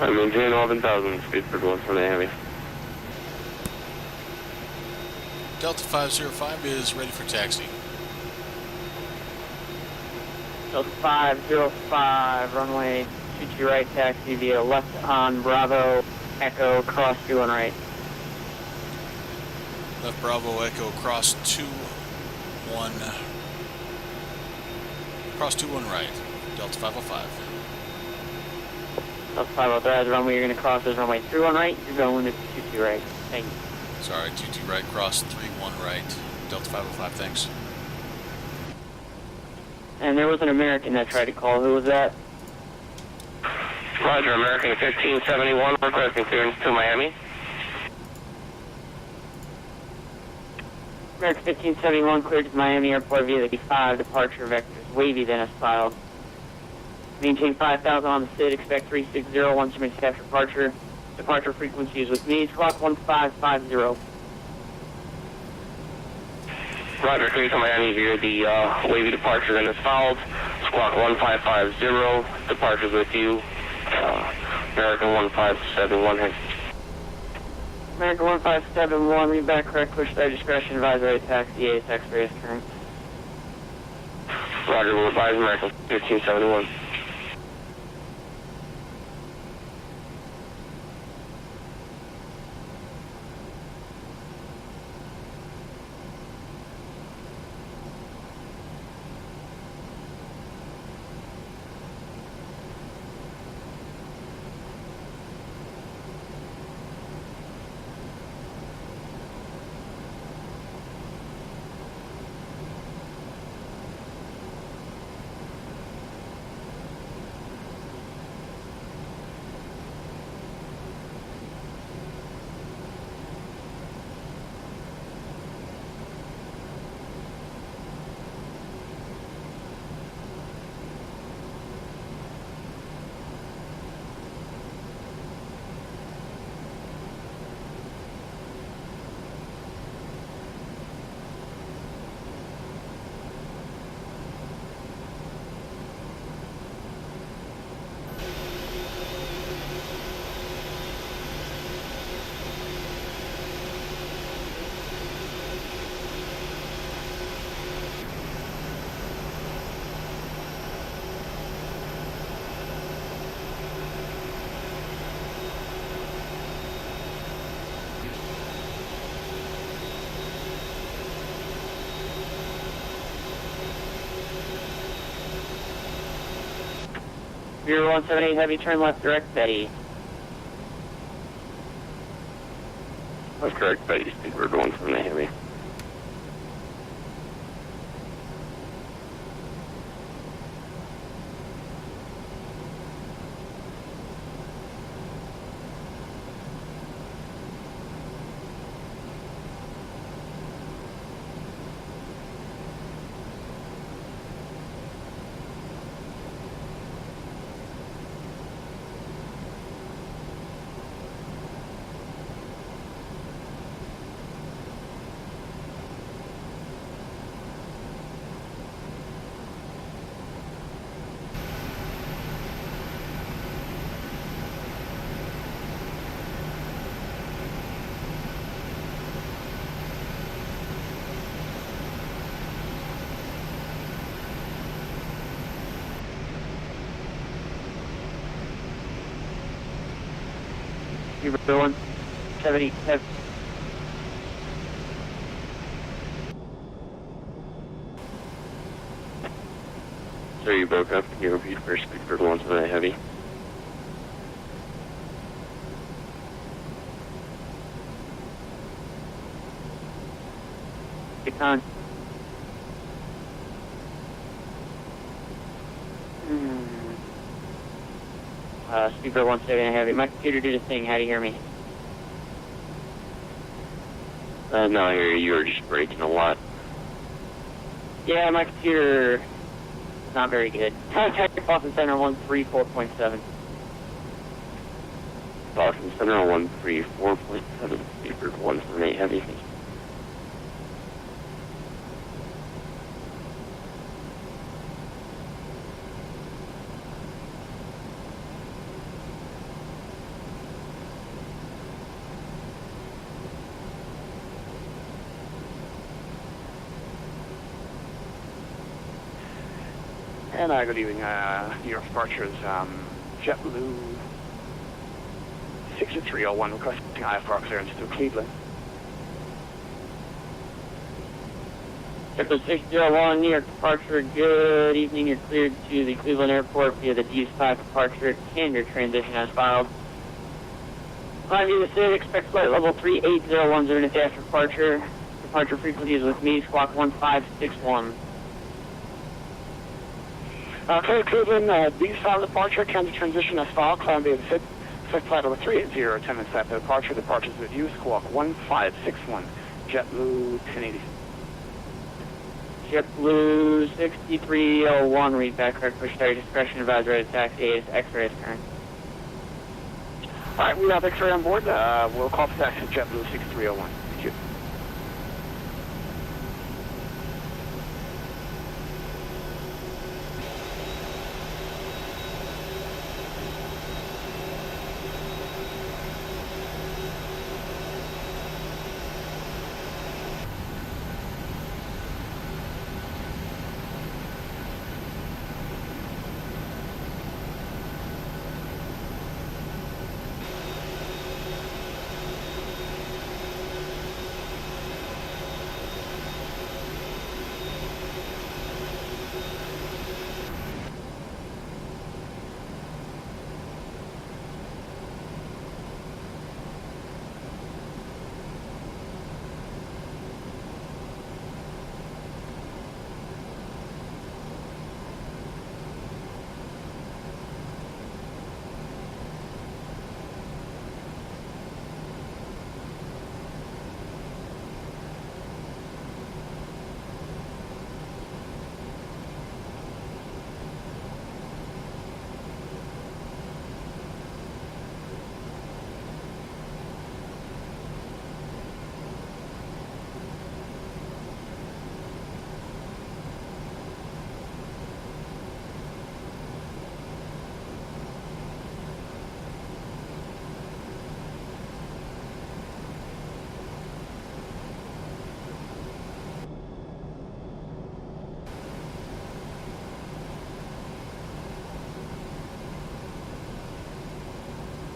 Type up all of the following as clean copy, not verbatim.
I'm maintaining 11,000, speed for 178 heavy. Delta 505 is ready for taxi. Delta 505, runway 22 right, taxi via left on Bravo, Echo, cross 21 right. Left Bravo, Echo, cross 21 right. Delta 505. Delta 505, the runway you're going to cross is runway 31 right, you're going to 22 right. Thank you. Sorry, 22 right, cross 31 right. Delta 505, thanks. And there was an American that tried to call. Who was that? Roger, American 1571, requesting clearance to Miami. American 1571 cleared to Miami Airport via the 5 departure vectors, wavy then as filed. Maintain 5,000 on the SID, expect 360 once you make after departure. Departure frequency is with me, squawk 1550. Roger, clear to Miami via the wavy departure then as followed. Squawk 1550, departures with you. American 1571 has. American 1571, read back correct, push their discretion, advisory taxi, ASX various current. Roger, will advise American 1571. Bureau 178 heavy, turn left direct Betty. That's correct, Betty, speed for 178 heavy. Bureau 170 heavy. Sir, you broke up. Can you repeat first speed for 178 heavy? Good time. Speaker 170 heavy. My computer did a thing. How do you hear me? No, I hear you were just breaking a lot. Yeah, my computer is not very good. Contact your Boston Center 134.7. Boston Center 134.7, speaker 178 heavy. And good evening, New York departures, JetBlue 6301 requesting IFR clearance to Cleveland. JetBlue 601, New York departure, good evening, you're cleared to the Cleveland Airport via the D5 departure, and your transition as filed. Climb via the SID, expect flight level 3801 minutes after departure. Departure frequency is with me, squawk 1561. Clear Cleveland, D5 departure, counter transition as filed, climb via the SID, expect flight level 380, 10 minutes after departure, departures with you, squawk 1561, JetBlue 1080. JetBlue 6301, read back, correct, push start, discretion, advise, ready to taxi, X-ray is current. Alright, we have X-ray on board, we'll call for taxi JetBlue 6301. Thank you.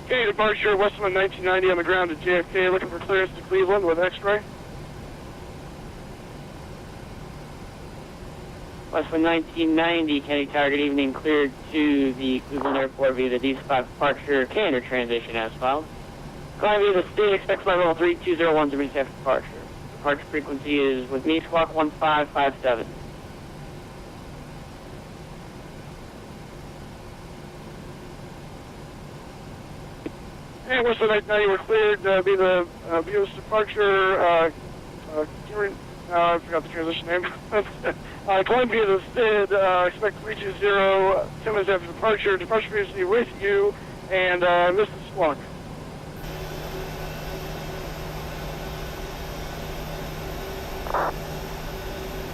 Okay, departure Westland 1990 on the ground at JFK, looking for clearance to Cleveland with X-ray. Westland 1990, Kenny Tower, good evening, cleared to the Cleveland Airport via the D5 departure, Canada transition as filed. Climb via the state, expect flight level 3201 minutes after departure. Departure frequency is with me, squawk 1557. And Westland 1990, we're cleared via the Buick's departure, I forgot the transition name. Climb via the SID, expect 320, 10 minutes after departure, departure frequency with you, and miss the squawk.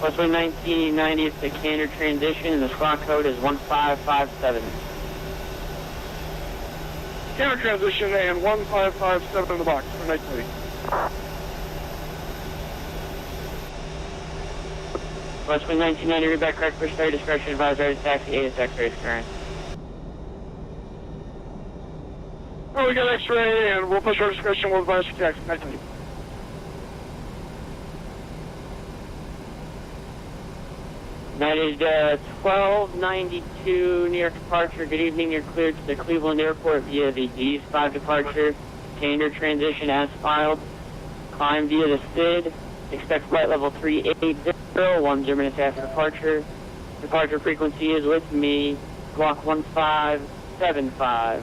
Westland 1990, it's the Canada transition, and the squawk code is 1557. Counter transition and 1557 in the box for 1990. Westland 1990, read back, correct, push start, discretion, advise, ready to taxi, AS X-ray is current. Oh, we got X-ray, and we'll push our discretion, we'll advise for taxi, 1990. United 1292, New York departure. Good evening. You're cleared to the Cleveland Airport via the D5 departure. Canada transition as filed. Climb via the SID. Expect flight level 380, 10 minutes after departure. Departure frequency is with me. Squawk 1575.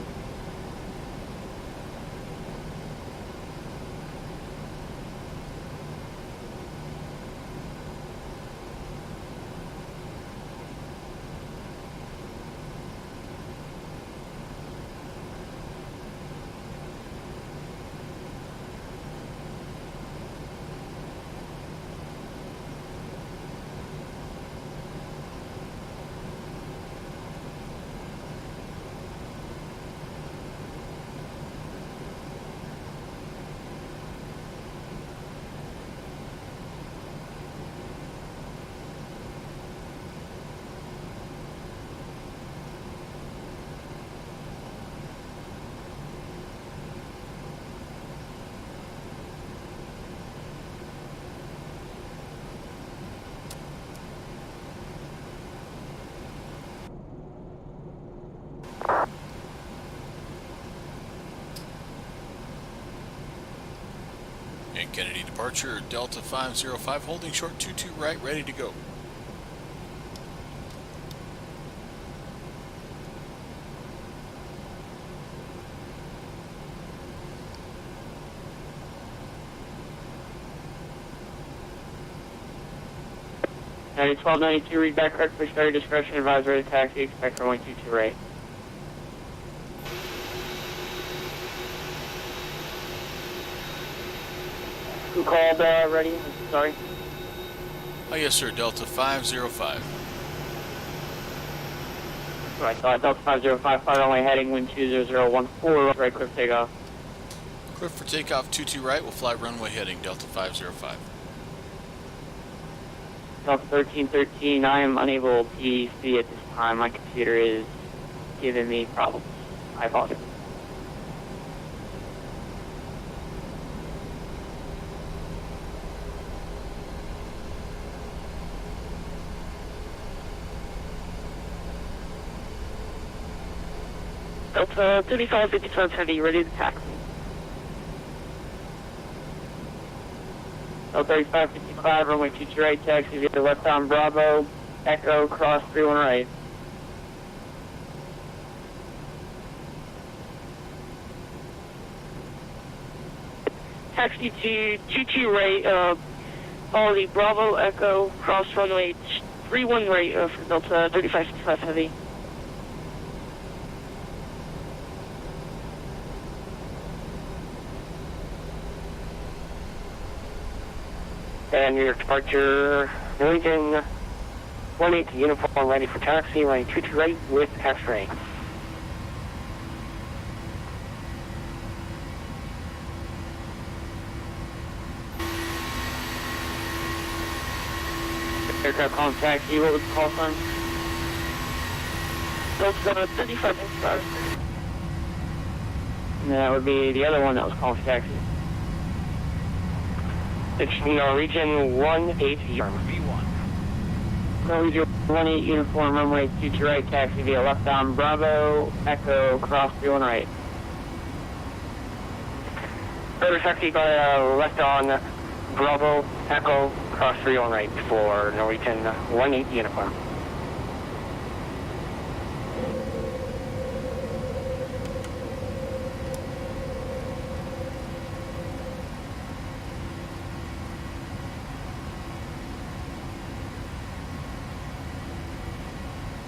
Kennedy departure, Delta 505, holding short 22 right, ready to go. United 1292, read back card, push starter discretion, advisory to taxi, expect runway 22 right. Who called ready? Sorry. Oh, yes, sir, Delta 505. I thought Delta 505, fire runway heading, wind 20014, right, clear for takeoff. Clear for takeoff, 22 right, we'll fly runway heading, Delta 505. Delta 1313, I am unable to see at this time. My computer is giving me problems. I apologize. Delta 3555 Heavy, ready to taxi. Delta 3555, runway 22 right, taxi via left on Bravo, Echo, cross 31 right. Taxi to 22 right, follow the Bravo, Echo, cross runway 31 right for Delta 3555 Heavy. And your departure, Norwegian 18 uniform ready for taxi, running 22 right with X-ray. Aircraft calling taxi, what was the call sign? Delta 3555. And that would be the other one that was calling for taxi. It's Norwegian 18 V1. Norwegian 18 uniform runway 22 right, taxi via left on Bravo, Echo, cross 31 right. Further taxi by left on Bravo, Echo, cross 31 right for Norwegian 18 uniform.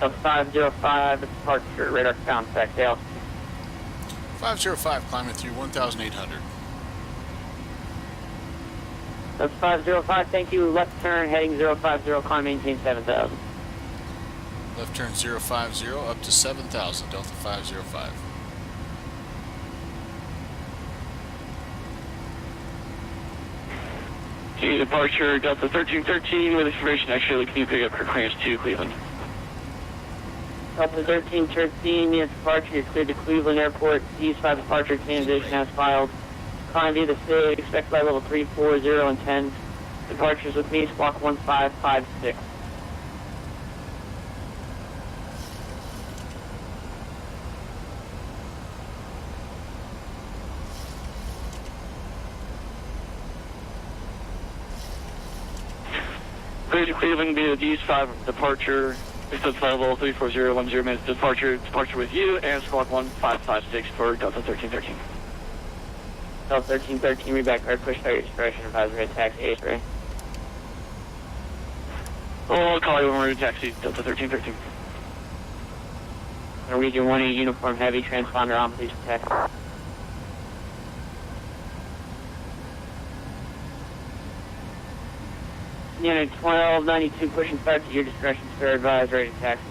Delta 505, departure, radar contact, Dale. 505, climbing through 1,800. Delta 505, thank you, left turn, heading 050, climb, maintain 7,000. Left turn 050, up to 7,000, Delta 505. Departure, Delta 1313, with information actually, can you pick up for clearance to Cleveland? Delta 1313, unit departure, you're cleared to Cleveland Airport. Cease-5 departure, transition as filed. Climb via the city, expect by level 3, 4, 0, and 10. Departures with me, squawk 1556. Clear to Cleveland via the Cease-5 departure. Distance level 34010 minutes departure with you, and squawk 1556 for Delta 1313. Delta 1313, read back card, push start your discretion, advisory taxi, A3. Oh, I'll call you when we're in taxi, Delta 1313. Norwegian 18 uniform heavy, transponder on, please protect. Unit 1292, pushing start to your discretion, sir, advisory to taxi.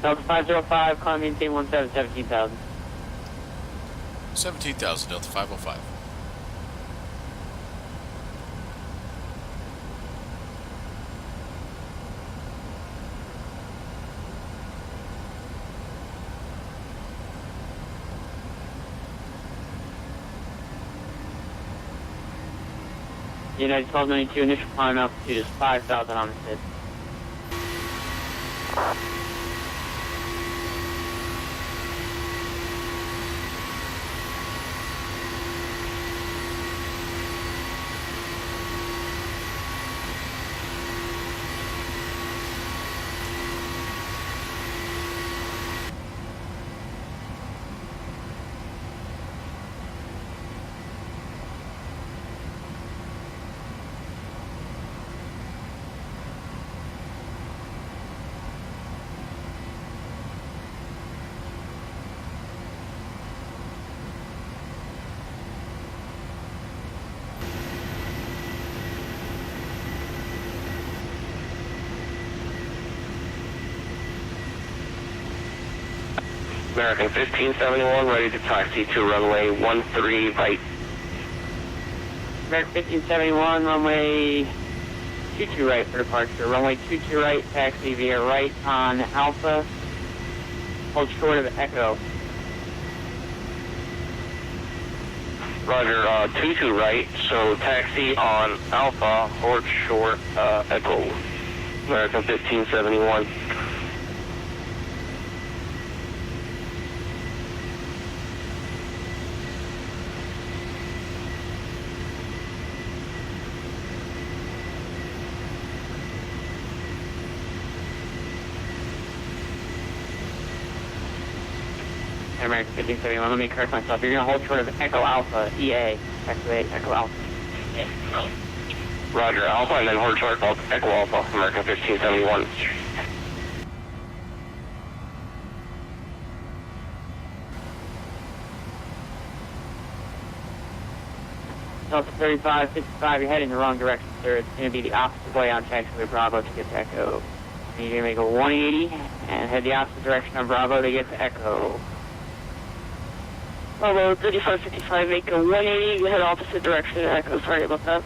Delta 505, climb maintain 17,000. 17,000, Delta 505. United 1292, initial climb altitude is 5,000 on the SID. American 1571, ready to taxi to runway 13 right. American 1571, runway 22 right for departure. Runway 22 right, taxi via right on Alpha. Hold short of Echo. Roger, 22 right, so taxi on Alpha, hold short, Echo. American 1571. American 1571, let me correct myself. You're going to hold short of Echo Alpha, EA. Echo Alpha. Roger, Alpha, and then hold short of Echo Alpha, American 1571. Delta 3555, you're heading the wrong direction, sir. It's going to be the opposite way on taxiway Bravo to get to Echo. You're going to make a 180 and head the opposite direction on Bravo to get to Echo. Bravo 3555, make a 180, head opposite direction to Echo. Sorry about that.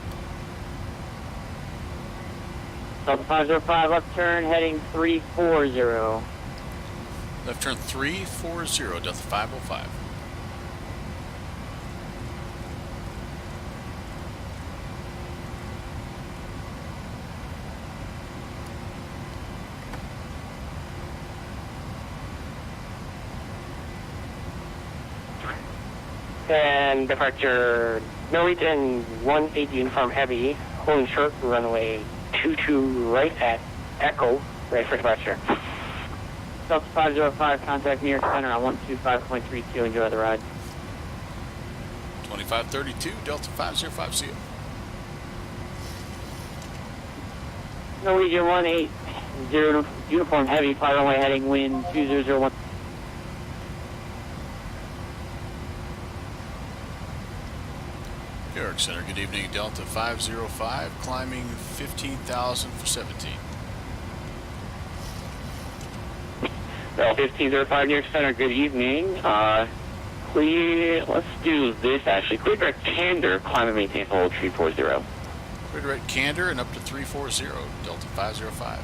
Delta 505, left turn, heading 340. Left turn 340, Delta 505. And departure Norwegian 18 uniform heavy, holding short for runway 22 right at Echo, ready for departure. Delta 505, contact New York Center on 125.32, enjoy the ride. 2532, Delta 505, see you. Norwegian 180 uniform heavy, fly runway heading wind 2001. New York Center, good evening, Delta 505, climbing 15,000 for 17. Delta 1505, New York Center, good evening. Let's do this actually. Clear direct Candor, climb and maintain hold 340. Clear direct Candor and up to 340, Delta 505.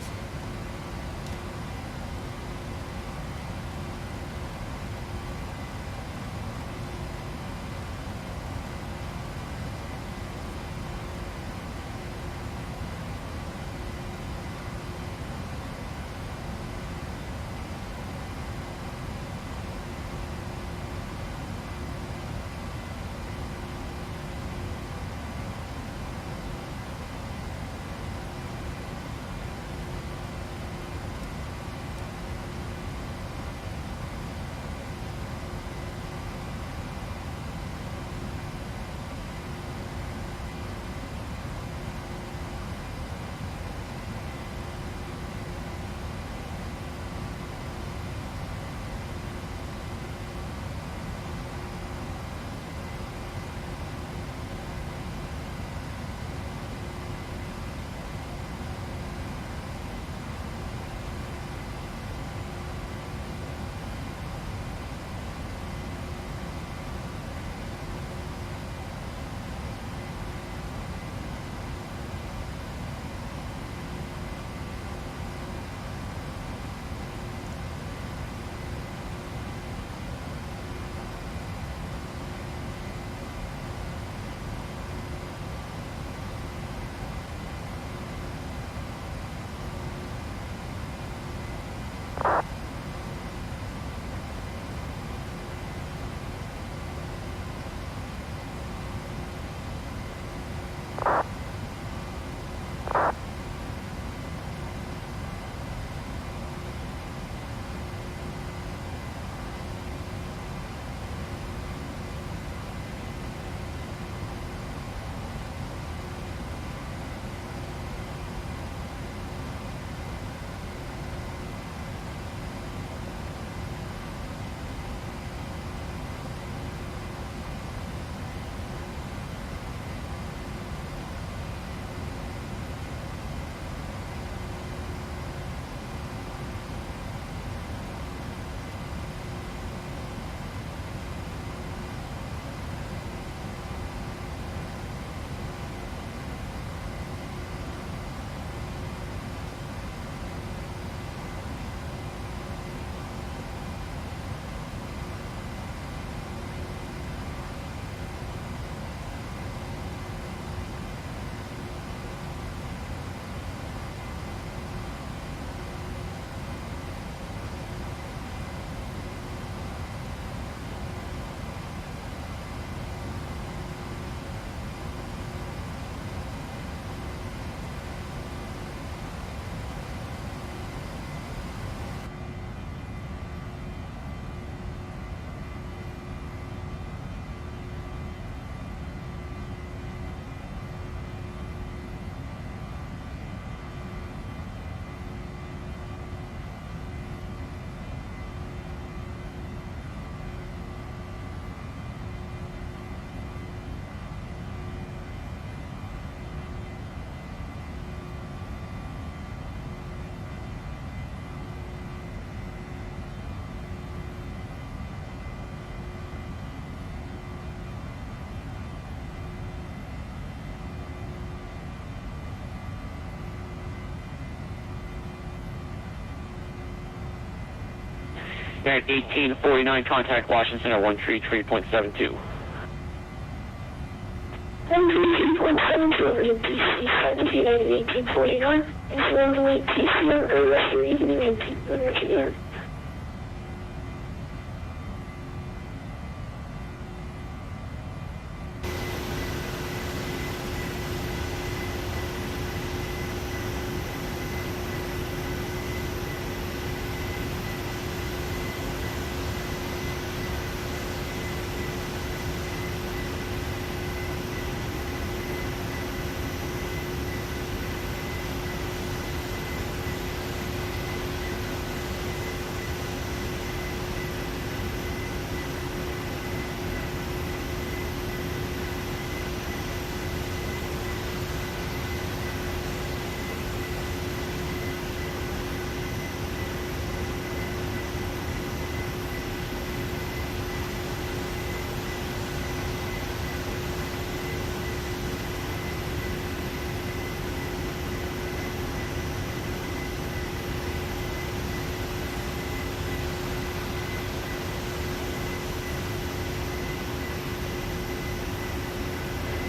At 1849, contact Washington at 133.72. 133.72 in DC, 1849, and 108 PCR, or rest of evening and PCR.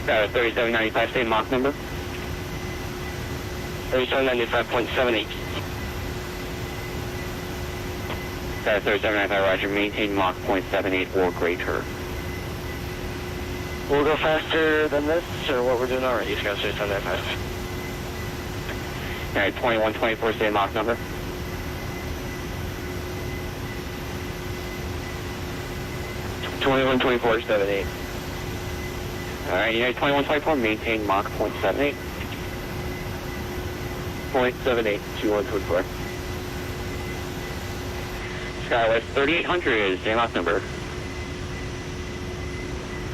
Got a 3795, same Mach number. 3795.78. Got a 3795, roger, maintain Mach 0.78 or greater. We'll go faster than this, or what we're doing already, Scout 3795. Alright, 2124, same Mach number. .78. Alright, United 2124, maintain Mach 0.78. 0.78, 2124. Skywest 3800, same Mach number.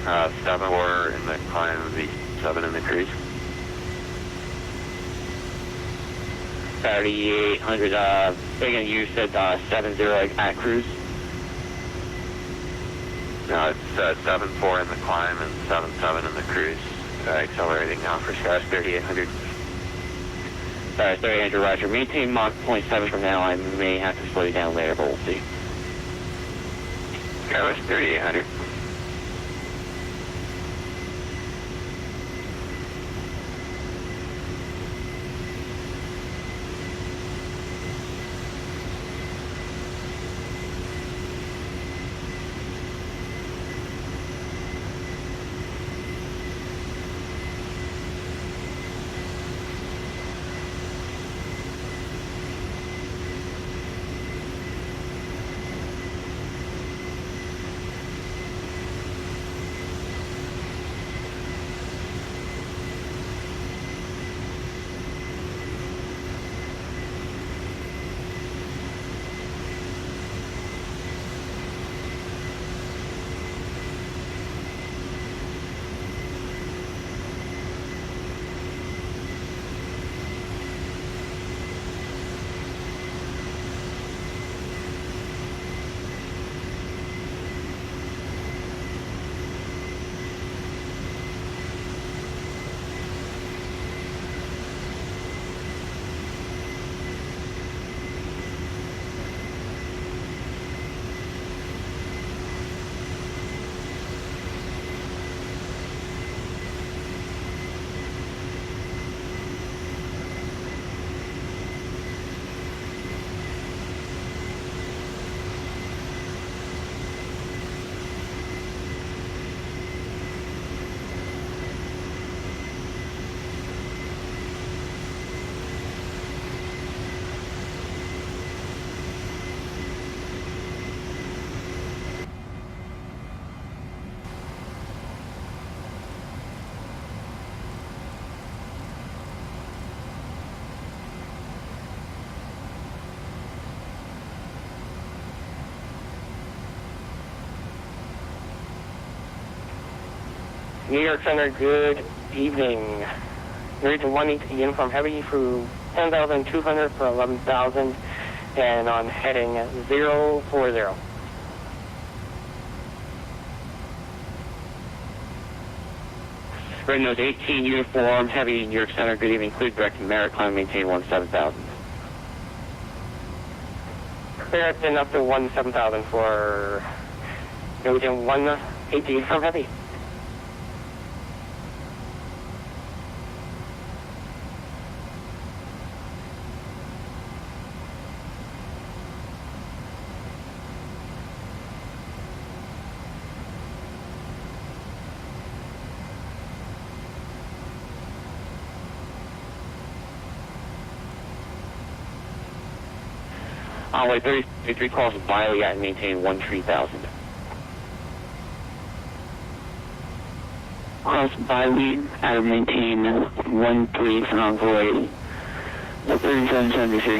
7-4 in the climb would be 7 in the cruise. 3800, again, you said 70 at cruise. No, it's 7-4 in the climb and 7-7 in the cruise. Accelerating now for Skywest 3800. 3800, roger. Maintain Mach 0.7 from now. I may have to slow you down later, but we'll see. Skywest 3800. New York Center, good evening. Region 180 in from heavy through 10,200 for 11,000 and on heading 040. Red Nose 18, uniform, heavy, New York Center, good evening, include direct to Maritime, maintain 17,000. Barrington up to 7,000 for Norwegian 118 from Heavy. Runway 33 calls Biley at and maintain 13,000. Cross Biley at and maintain 13 for envoy 3773.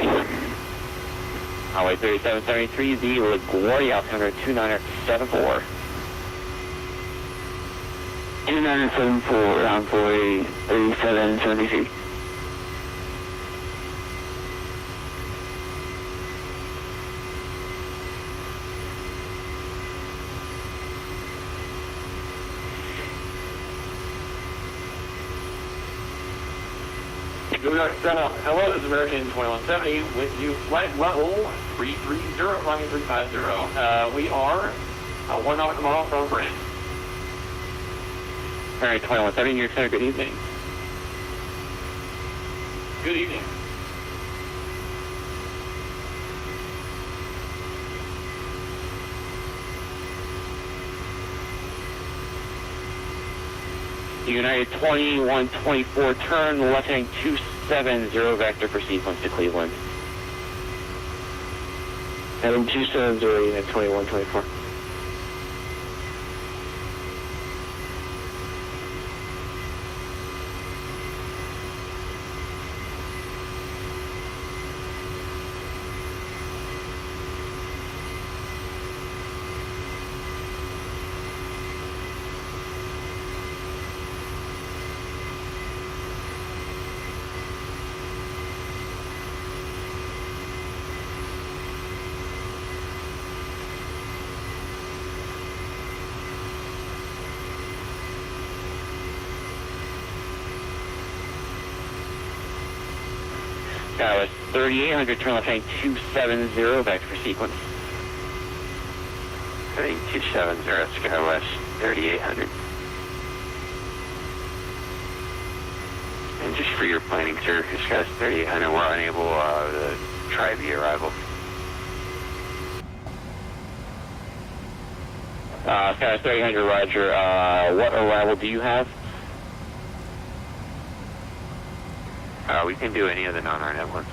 Runway 3773, the LaGuardia altimeter 2974. 2974, envoy 3773. Hello, this is American 2170 with you, flight level 330, flying 350. We are 1 nautical mile from France. Alright, 2170, New York Center, good evening. Good evening. United 2124, turn left heading 270, vector for sequence to Cleveland. Heading 270, United 2124. Skywest 3800, turn left heading 270, vector for sequence. Heading 270, Skywest 3800. And just for your planning, sir, Skywest 3800, we're unable to try the arrival. Skywest 3800, roger. What arrival do you have? We can do any of the non-RNet ones.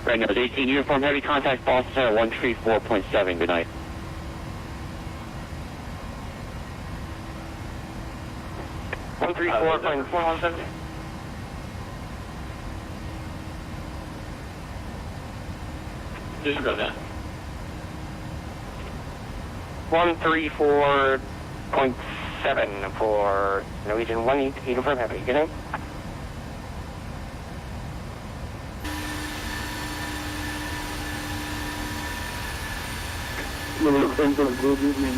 Red Nose 18, uniform heavy contact, Boston Center 134.7, good night. One 134.417. Disregard that. 134.7 for Norwegian 118, uniform heavy. Good night. Good evening,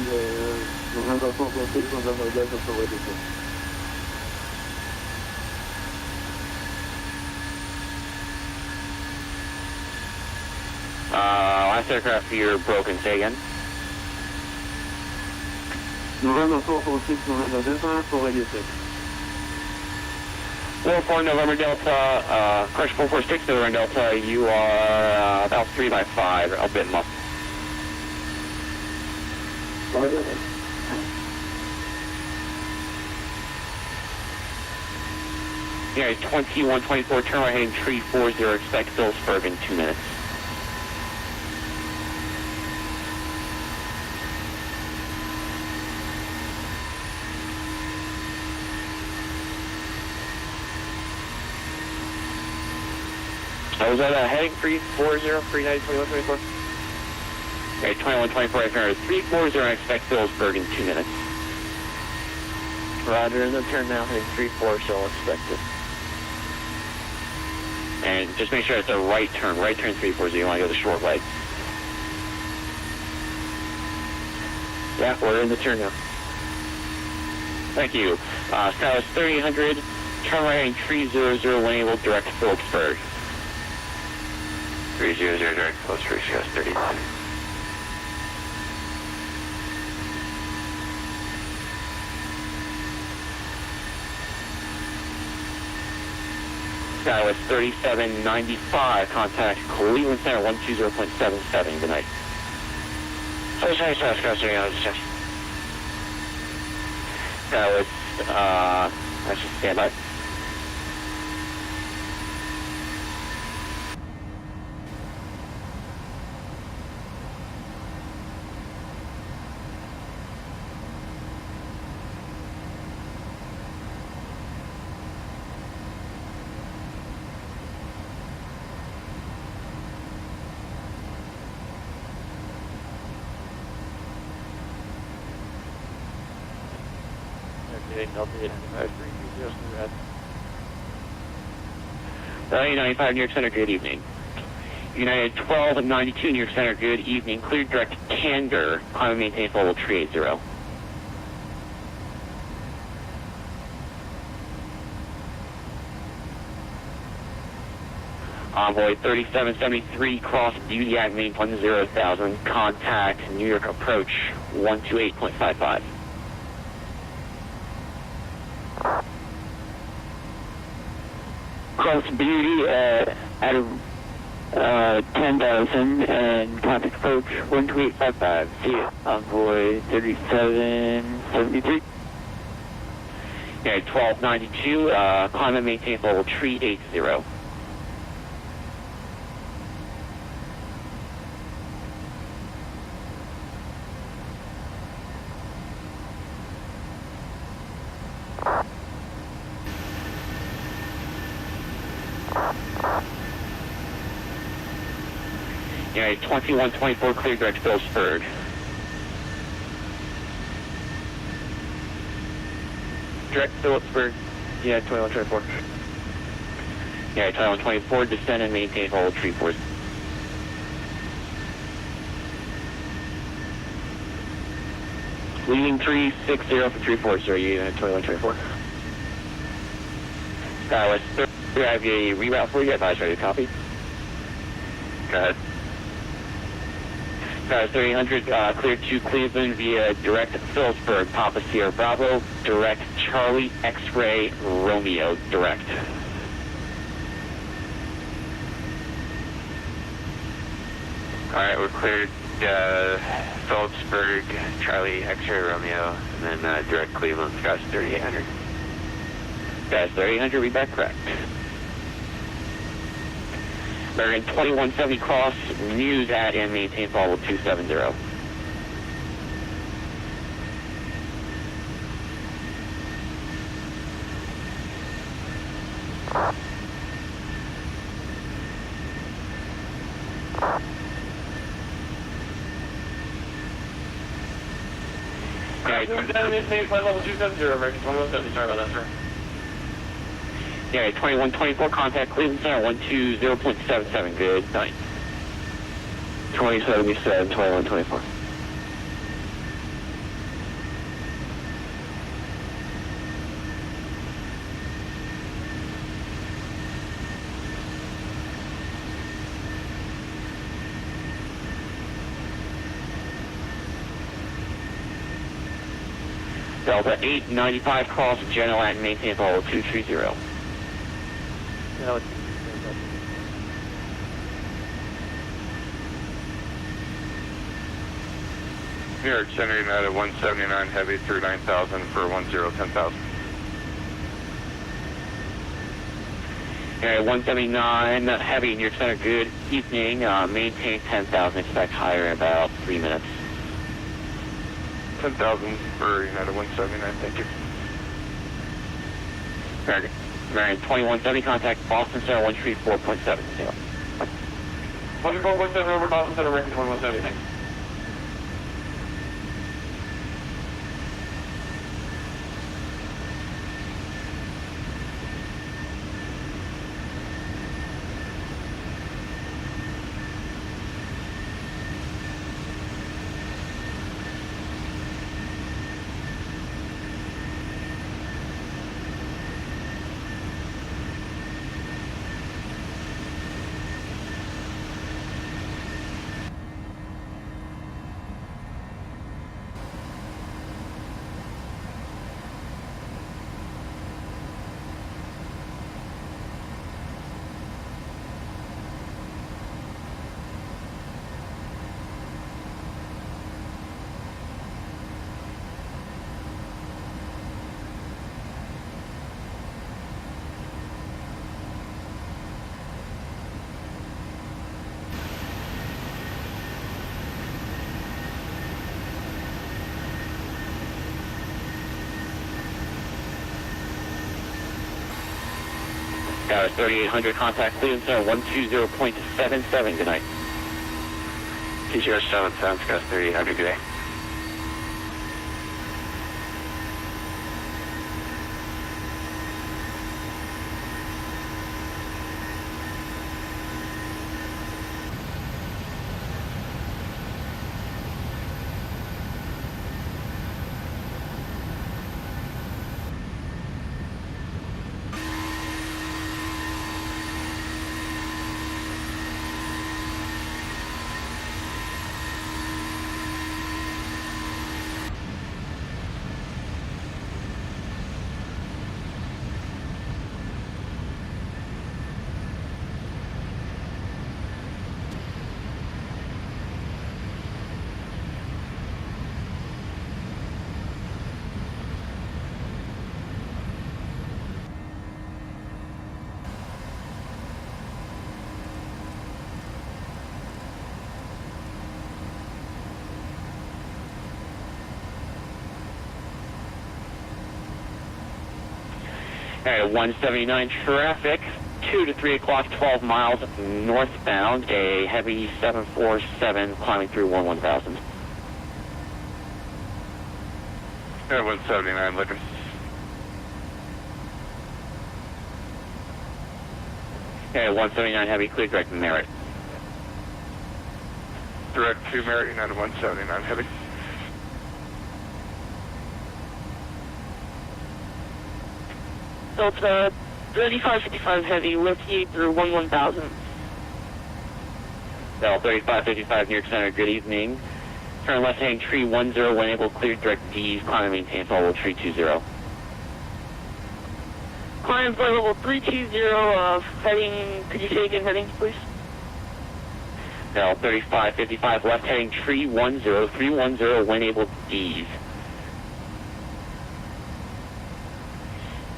last aircraft here broken, say again. November 446, November Delta, for radio 6. 44 November Delta, crush 446 November Delta, you are about 3 by 5, a bit muffled. Yeah, 2124, turn right heading 340, expect Phillipsburg in 2 minutes. Was that heading 340, 39, 21, 24? Okay, 2124 FNO 340, I expect Phillipsburg in 2 minutes. Roger, in the turn now, heading 34, so I'll expect it. And just make sure it's a right turn 340, you want to go the short leg. Yeah, we're in the turn now. Thank you. Status 3800, turn right heading 300, when able, direct to Phillipsburg. 300 direct Phillipsburg, status 39. Status 3795, contact Cleveland Center 120.77, good night. Sorry, status 39. That was, I should stand by. Delta 895, 95 New York Center, good evening. United 1292 New York Center, good evening. Cleared direct to Candor, climb and maintain level 380. Envoy 3773, cross Beauty at main 10,000, contact New York approach 128.55. Cross Beauty at 10,000 and contact approach 12855. See you. Envoy 3773. Yeah, 1292, climb and maintain level 380. Yeah, 2124 clear direct Phillipsburg. Direct Phillipsburg. Yeah, 2124. Yeah, 2124 descend and maintain level 340. Leading 360 for 340, sir. You at 2124. Skywest 30, I have a reroute for you. Advise ready to copy. Go ahead. Skywest 3800, clear to Cleveland via direct Phillipsburg, Papa Sierra Bravo, direct Charlie X-Ray Romeo, direct. Alright, we're cleared Phillipsburg, Charlie X-Ray Romeo, and then direct Cleveland, Scotch 3800. Skywest 3800, read back correct. American 2170 cross, news at and maintain level 270. Maintain flight level 270, American 2170, sorry about that, sir. Yeah, 2124, contact Cleveland Center 120.77, good night. 2077, 2124. Delta 895 cross, general at maintain level 230. No, New York Center United 179 heavy through 9,000 for 10,000. Yeah, 179 heavy, New York Center, good evening. Maintain 10,000, expect higher in about 3 minutes. 10,000 for United 179, thank you. American 2170, contact Boston Center 134.70. 134.7 over Boston Center, American 2170, thanks. Tower 3800, contact Cleveland Center 120.77. Good night. TCR 77, Scott 3800, good day. Alright, 179 traffic, 2 to 3 o'clock, 12 miles northbound, a heavy 747 climbing through 1000. Air 179 looking. Okay, 179 heavy, clear direct to Merritt. Direct to Merritt, United 179 heavy. Delta 3555 heavy, lift you through 1000. Bell 3555 New York Center, good evening. Turn left heading tree 10, when able, clear direct D's, climb and maintain follow tree 20. Climb flight level 320, heading, could you say again headings, please? Bell 3555 left heading tree 10, 310, when able, D's.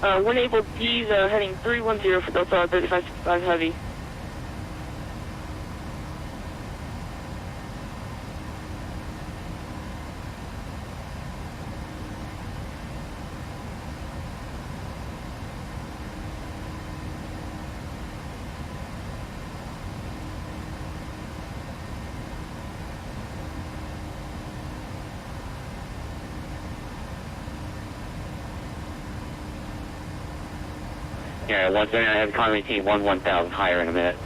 When able, D's, heading 310 for Delta 3555 heavy. Yeah, 179 heavy, climb and maintain 1000 higher in a minute.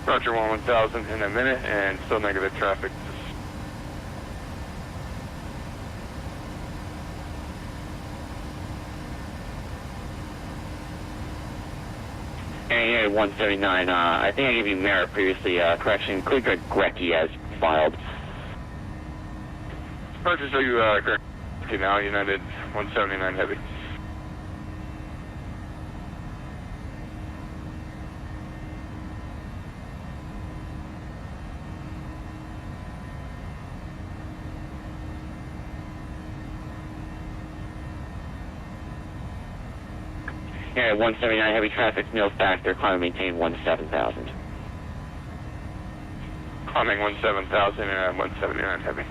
Roger 1000 in a minute and still negative traffic. Yeah, 179, I think I gave you Merritt previously, correction, clear direct Grecky as filed. Roger, so you correct now, United 179 heavy. Yeah, 179 heavy traffic, no factor, climb and maintain 17,000. Climbing 17,000 and 179 heavy.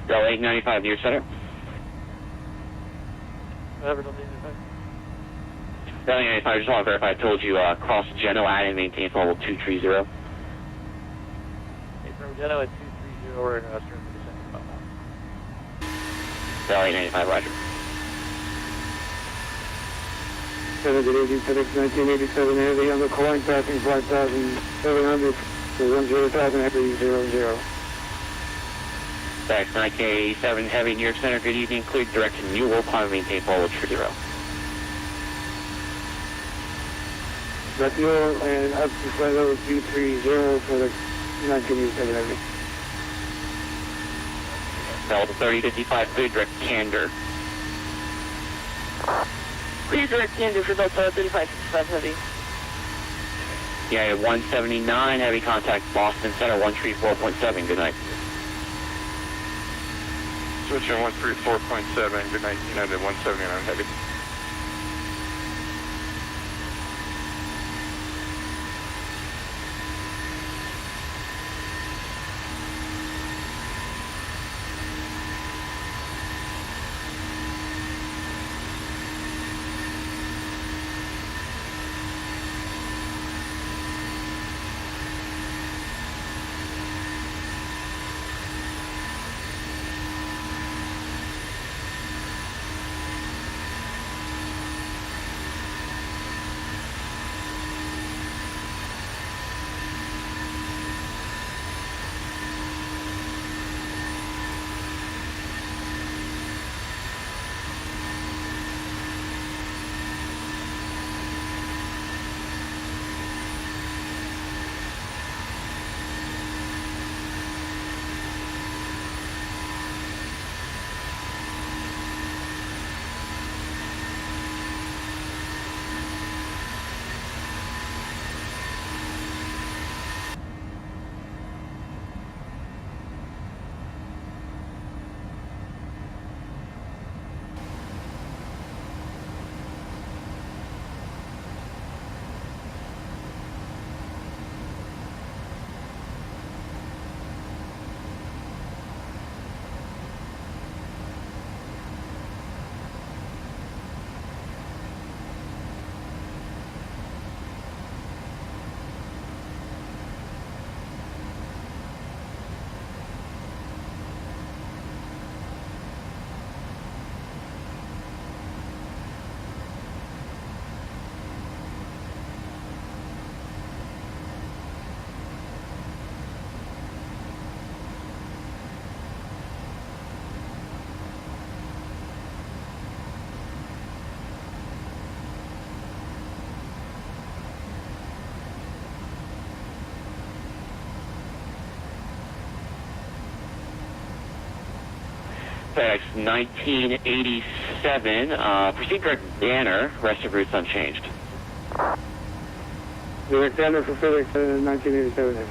Bell 895 near center. Whatever, don't need Bell 895, just want to verify, I told you, cross Geno, add and maintain level 230. Hey, from Geno at 230, we're in Western for the second. Bell 895, roger. 787 1987 heavy on the calling passing 5,700 to 10,000 heavy 00. Thanks, 9K7 heavy New York Center, good evening, cleared direct to Newell, climb and maintain follow 30. That's Newell and up to flight level 230 for the 1987 heavy. Delta 3055, cleared direct Candor. Clear direct Candor for Delta 3555 heavy. United 179, heavy contact Boston Center 134.7, good night. Switching 134.7, good night, United 179 heavy. FedEx 1987, proceed direct Banner, rest of routes unchanged. Direct Banner for FedEx 1987.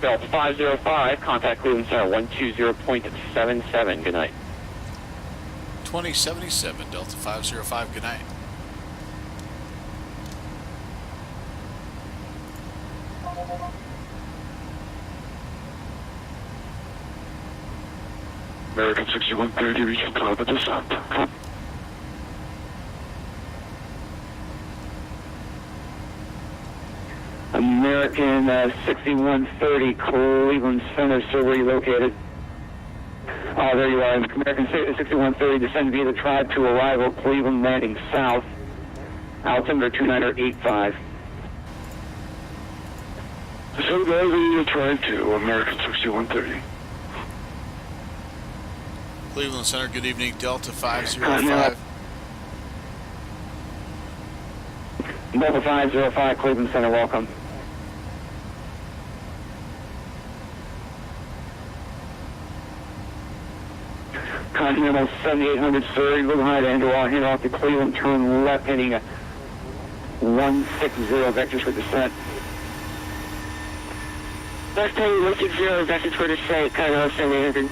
Delta 505, contact Cleveland Center 120.77, good night. 2077, Delta 505, good night. American 6130, reaching cloud at descent. American 6130, Cleveland Center, sir, where are you located? Oh, there you are. American 6130, descend via the tribe to arrival, Cleveland landing south, altimeter 2985. So there we tribe to American 6130. Cleveland Center, good evening, Delta 505. Delta 505, Cleveland Center, welcome. Continental 7800, sir, little high to hand off to Cleveland, turn left, heading 160, vectors for descent. Left heading 160, vectors for descent, Continental 7800.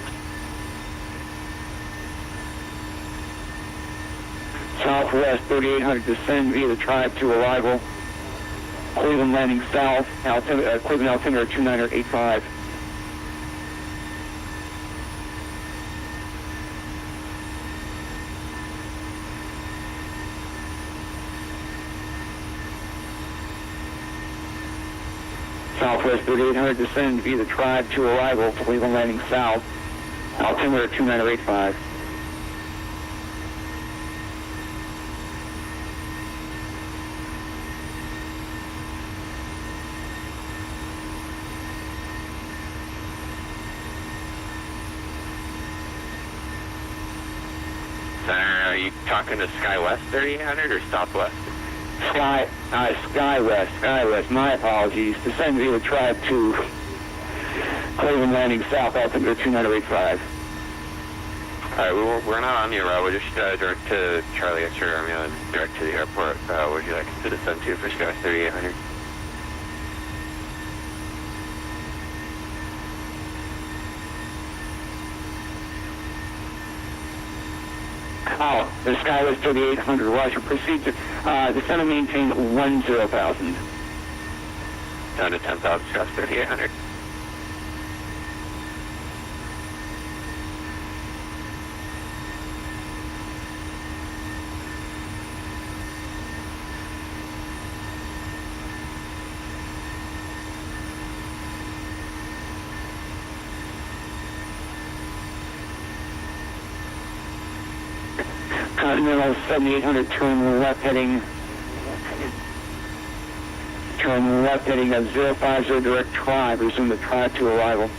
Southwest 3800, descend via the tribe to arrival, Cleveland landing south, Cleveland altimeter 2985. Southwest 3800, descend via the Tribe to arrival, Cleveland landing south, altimeter 2985. Are you talking to SkyWest 3800 or Southwest? Skywest, my apologies. Descend via the Tribe to Cleveland landing south, altimeter 2985. Alright, we're not on your route. We're just direct to Charlie X-ray Romeo and direct to the airport. Would you like us to descend to for SkyWest 3800? The Skywest 3800, Roger. Proceed to descend and maintain 10,000. Down to 10,000, SkyWest 3800. Continental 7800, turn left heading of 050 direct Tribe, resume the Tribe to arrival.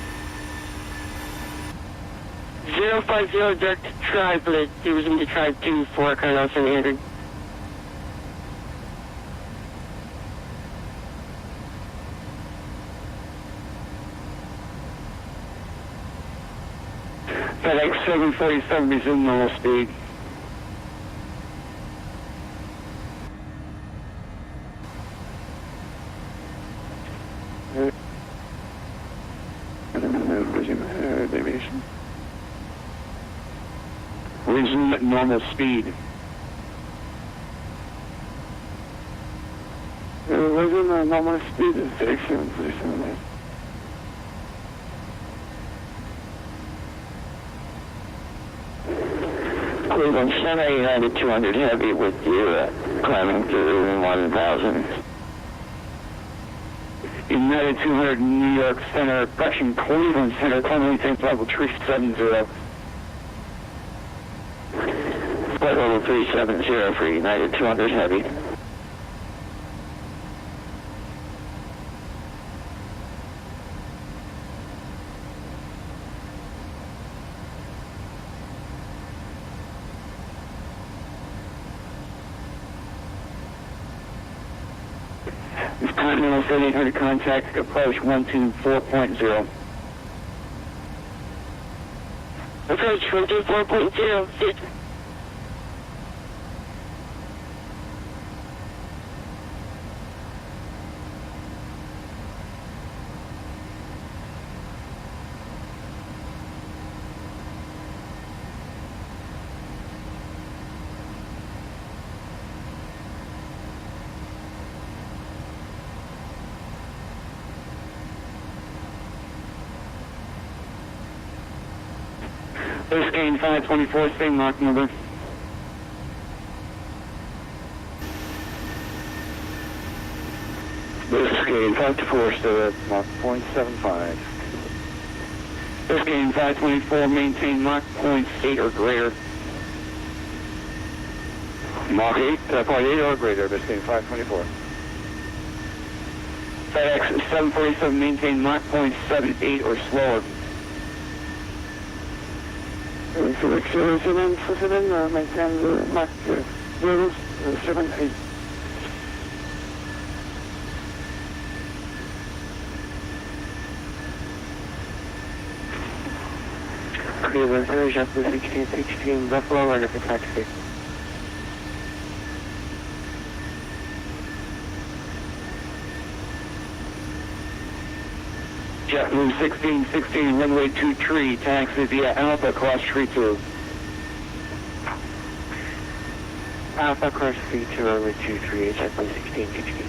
050 direct Tribe, but resume the Tribe 2 for Continental 7800. FedEx 747, resume normal speed. Resume at normal speed. Resume at normal speed is 6737. Cleveland 7800 200 heavy with you climbing to 1000. United 200 New York Center, approaching Cleveland Center, climbing maintains level 370. Flight level 370 for United 200 heavy. Continental 7800 contact approach 124.0. Approach 124.0. First gain 524, same Mach number. First gain 524, still at Mach 0.75. First gain 524, maintain Mach 0.8 or greater. Mach 8.8 or greater, first gain 524. FedEx 747, maintain Mach 0.78 or slower. Felix 747, maintain Mach 0.78. Cleveland Center, just 1616, Buffalo, ready for taxi. JetBlue 1616, runway 23, taxi via Alpha, cross tree 2. Alpha, cross tree 2, runway 23, JetBlue 1616.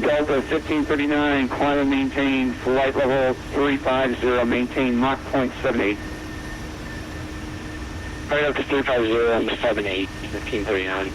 Delta 1539, climb and maintain, flight level 350, maintain Mach 0.78. Right up to 350, I'm 78, 1539.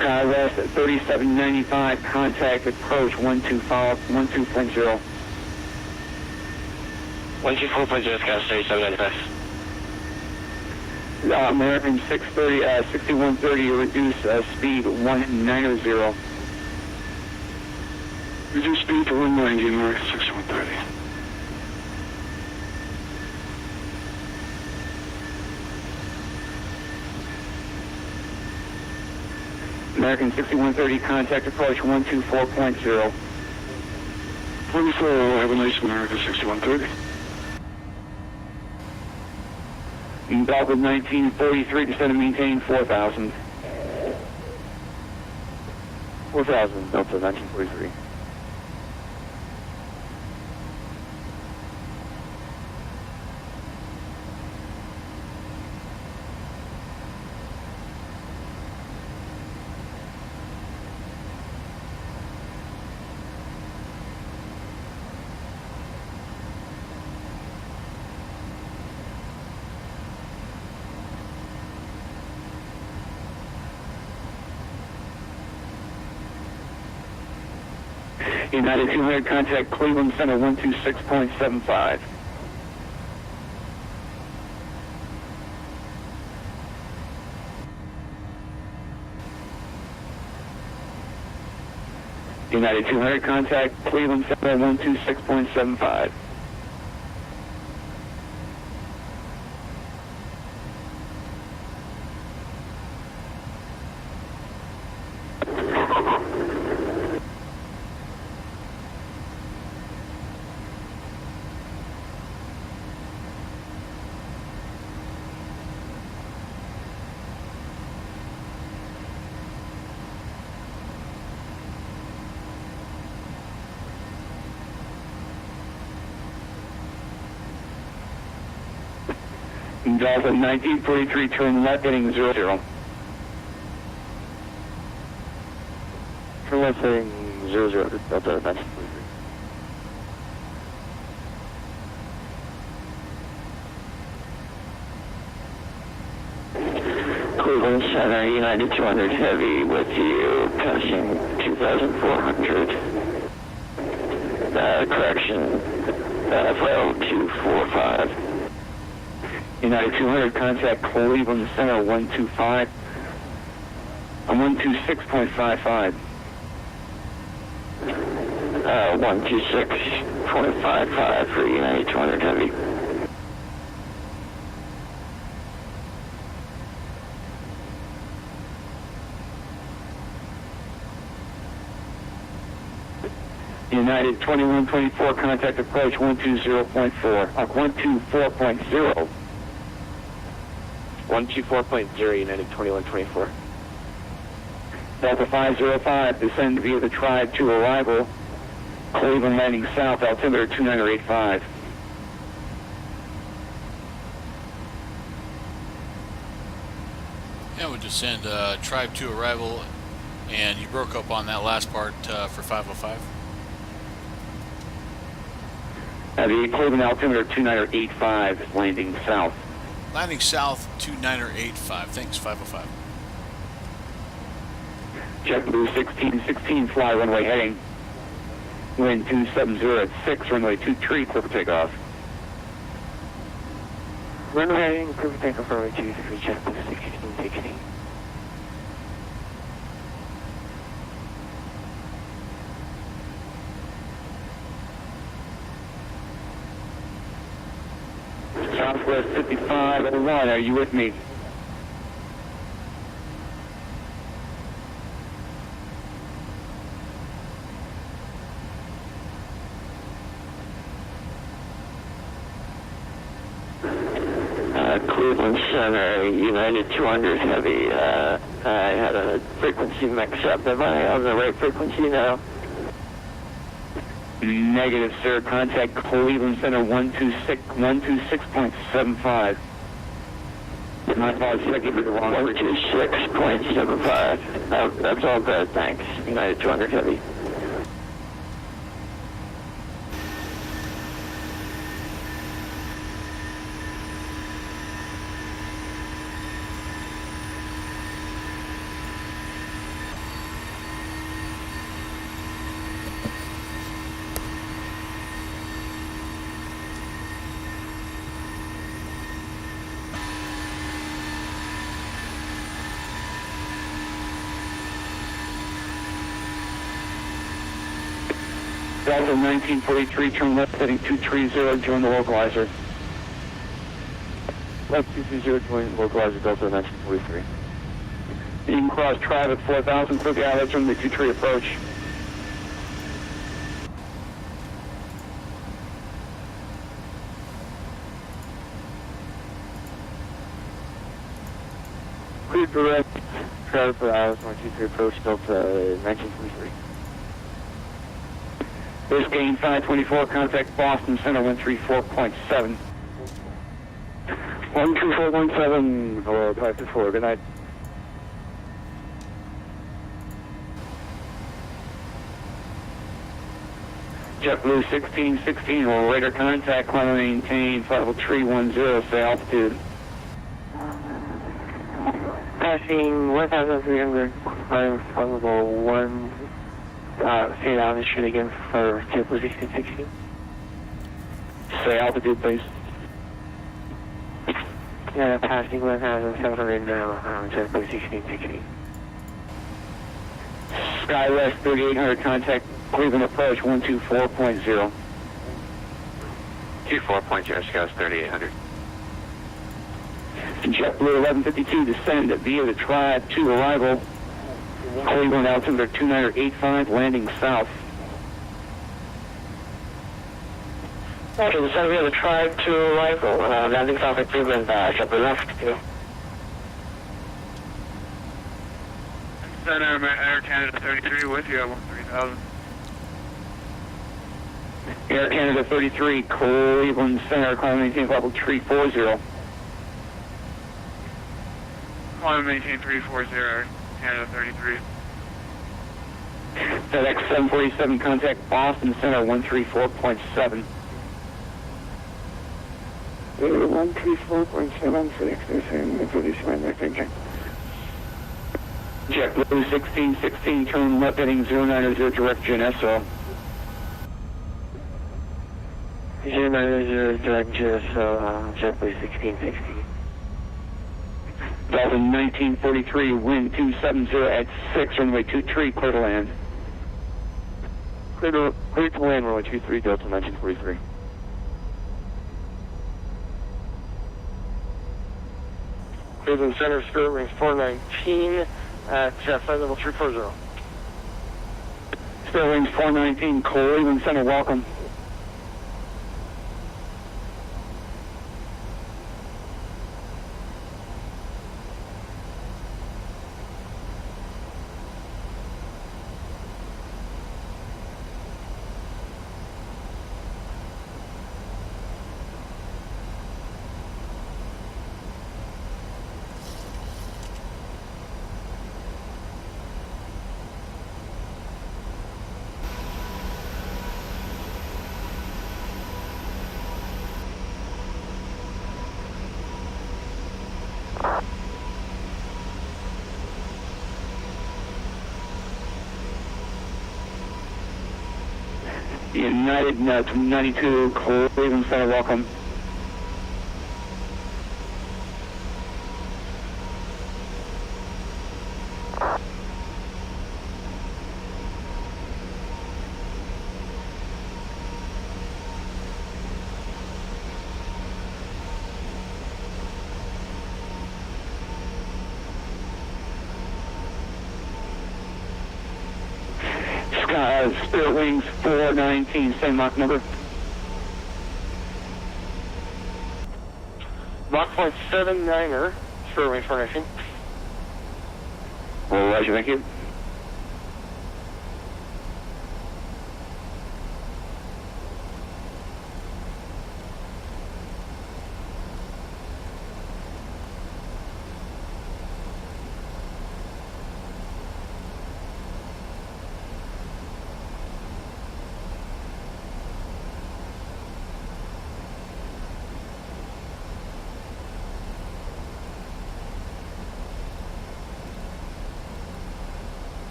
SkyWest at 3795, contact approach 12.0. 124.0, Sky 3795. American 6130, reduce speed 190. Reduce speed to 190, American 6130. American 6130, contact approach 124.0. Please have a nice American 6130. Delta 1943, descend and maintain 4,000. 4,000, Delta 1943. United 200, contact Cleveland Center 126.75. United 200, contact Cleveland Center 126.75. Delta 1943, turn left heading 00. Turn left heading 00, Delta 1943. Cleveland Center, United 200 Heavy with you, passing 2,400. Correction, flight 245. United 200, contact Cleveland Center 125. 126.55. 126.55 for United 200 Heavy. United 2124, contact approach 120.4. 124.0. 124.0, United 2124. Delta 505, descend via the Tribe to arrival. Cleveland landing south, altimeter 2985. Yeah, we'll descend Tribe to arrival, and you broke up on that last part for 505. The Cleveland altimeter 2985 is landing south. Landing south, 2985. Thanks, 505. JetBlue 1616, fly runway heading. Wind 270 at 6, runway 23, clear for takeoff. Runway heading, clear for takeoff, runway 23, JetBlue 1616. Southwest 5501, are you with me? Cleveland Center, United 200 Heavy. I had a frequency mix-up. Am I on the right frequency now? Negative, sir. Contact Cleveland Center 126.75. My apologies, I gave you the wrong. 126.75. That's all good, thanks. United 200 Heavy. Delta 1943, turn left heading 230, join the localizer. Left 230, join localizer, Delta 1943. You can cross Tribe at 4,000, clear the outlets from the 23 approach. Clear direct, Tribe for outlets, 123 approach, Delta 1943. This gain 524, contact Boston Center 134.7. 12417, hello, 524, good night. JetBlue 1616, radar contact, climb maintain, flight level 310, stay altitude. Passing 1,300, climb flight level 1, stay altitude again for JetBlue 1616. Stay altitude, please. Yeah, passing 1,700 now, JetBlue 1616. SkyWest 3800, contact Cleveland approach 124.0. 24.0, Scouts 3800. JetBlue 1152, descend via the Tribe 2 arrival. Cleveland altimeter 2985, landing south. Okay, descend via the Tribe 2 arrival, landing south at Cleveland, JetBlue left 2. Center, Air Canada 33 with you, 3000. Air Canada 33, Cleveland Center, climb maintain level 340. Climb maintain 340, Air Canada 33. FedEx 747, contact Boston Center 134.7. 134.7, FedEx 37, JetBlue 1616, turn left heading 090, direct GNSO. 090, direct GNSO, JetBlue 1616. Delta 1943, wind 270 at 6, runway 23, clear to land. Clear to land, runway 23, Delta 1943. Cleveland Center, Spirit Wings 419, at flight level 340. Spirit Wings 419, Cleveland Center, welcome. United 92, Cleveland Center, welcome. Spirit Wings 419, same Mach number. Mach 0.79er, Spirit Wings 419. Well, Roger, thank you.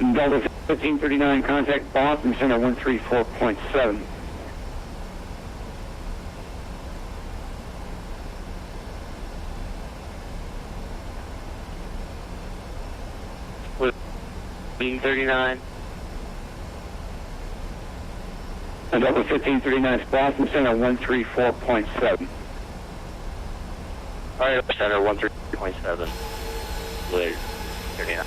Delta 1539, contact Boston Center 134.7. 1539. And Delta 1539, Boston Center 134.7. Alright, Center 13.7. Later. 39.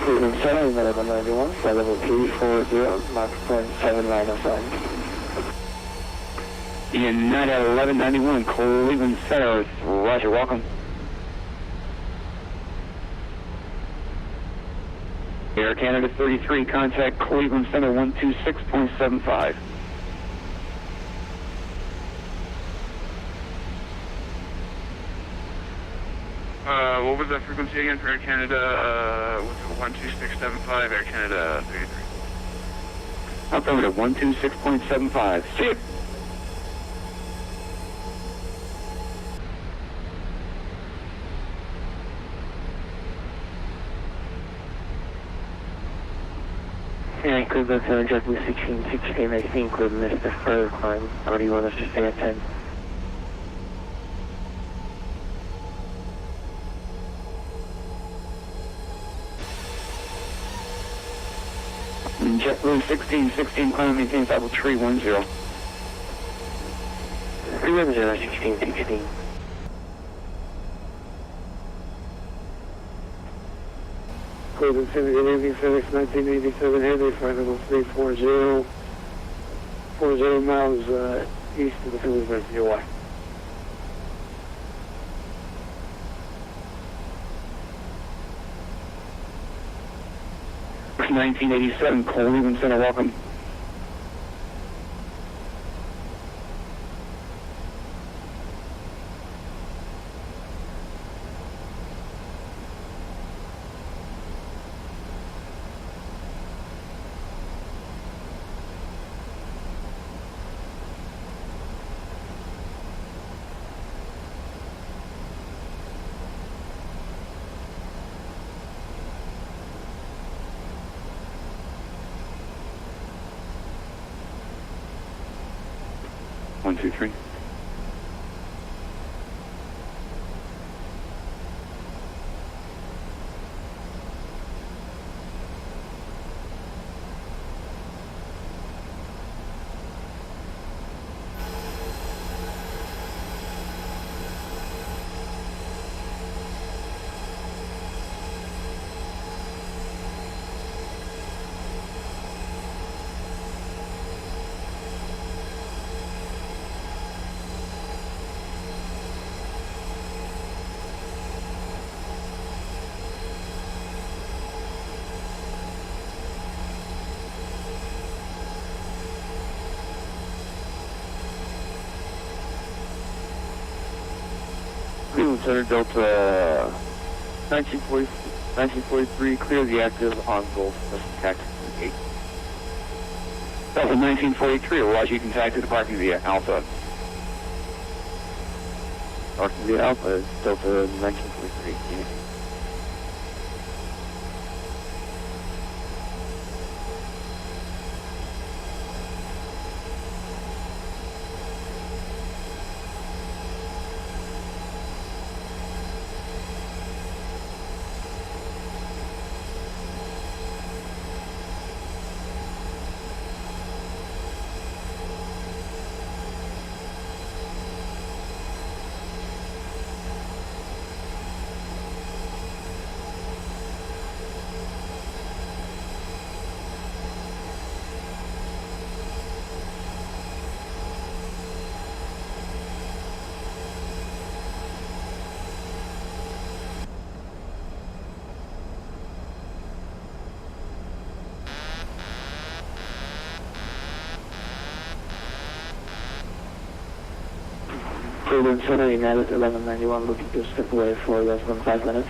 Cleveland Center, 1191, level 340, Mark 795. United 1191, Cleveland Center, roger, welcome. Air Canada 33, contact Cleveland Center 126.75. What was that frequency again for Air Canada? 12675, Air Canada 33. Affirmative, 126.75. See you. And Cleveland Center, JetBlue 1616, I think we missed the first time. How do you want us to stay at 10? JetBlue 1616, climb maintain level 310. 310, 1616. Cleveland Center, good evening, FedEx 1987 Henry, flight level 340, 40 miles east of the Phillies DOI. 1987, Cleveland Center, welcome. One, two, three. Cleveland Center, Delta 1943, clear the active on Gulf, tactic 8. Delta 1943, otherwise you can taxi the parking via Alpha. Parking via Alpha is Delta 1943. Yeah. Cleveland Center, United 1191, looking to step away for less than 5 minutes.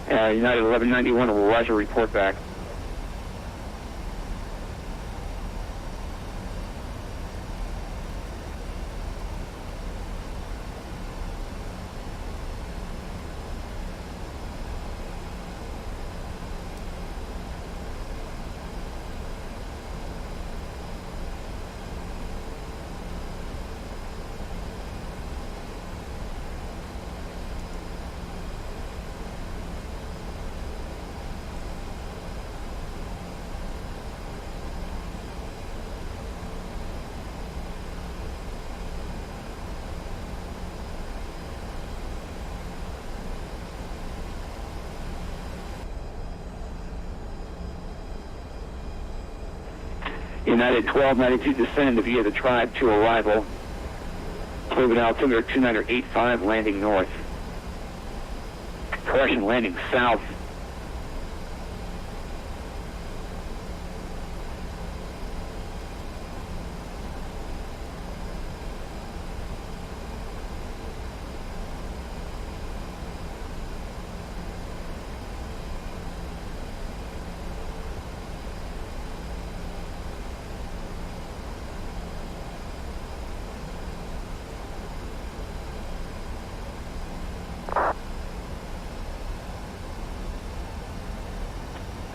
United 1191, roger, report back. United 1292 descending via the Tribe to arrival. Cleveland altimeter 2985, landing north. Correction, landing south.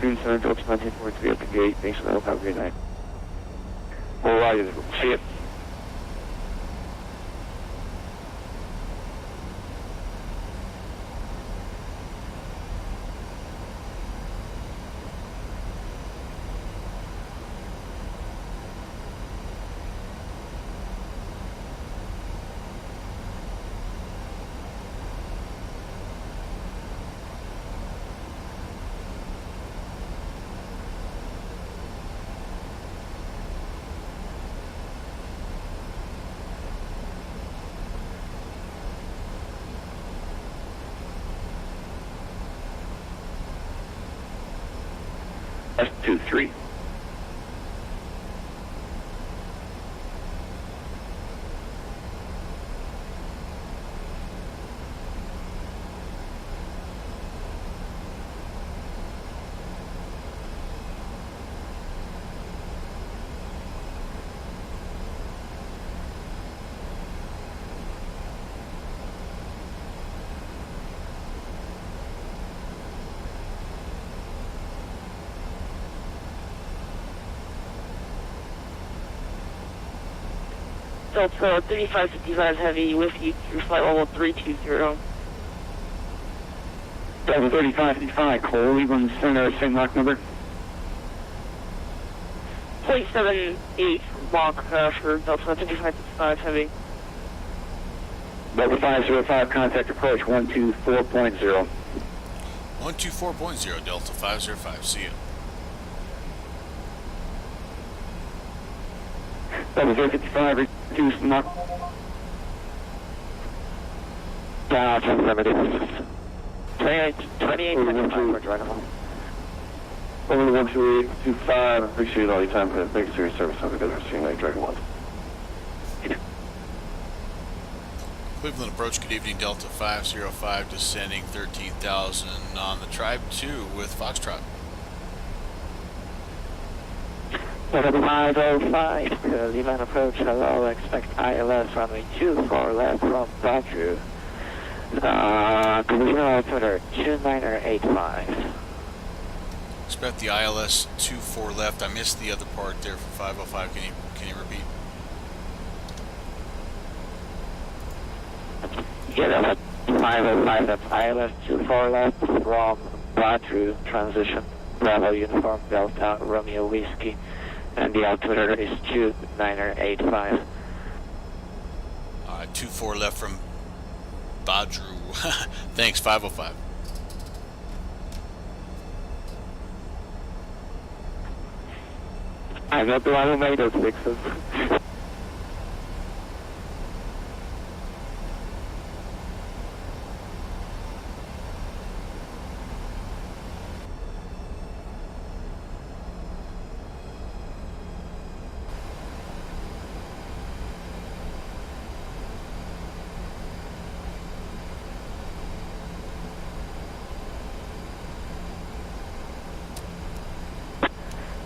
Green Sun, Phillips 1943 at the gate. Thanks for the help. Have a great night. All right, see it. S23. Delta 3555 Heavy with you through flight level 320. Delta 3555, Cleveland Center, same lock number. 0.78 Mach for Delta 3555 Heavy. Delta 505, contact approach 124.0. 124.0, Delta 505. See you. Delta 055, reduce Mach. Affirmative. 2825, right along. Over to 12825, appreciate all your time for the big series service. Have a good rest of your night, Dragon 1. Cleveland approach, good evening, Delta 505, descending 13,000 on the Tribe 2 with Foxtrot. Delta 505, Cleveland approach, hello, expect ILS runway 24 left from Badger. Provisional altimeter 2985. Expect the ILS 24 left. I missed the other part there for 505. Can you repeat? Yeah, that's 505, that's ILS 24 left from Badger, transition, Bravo Uniform Delta Romeo Whiskey, and the altimeter is 2985. 24 left from Badru. Thanks, 505. I'm not the one who made those fixes.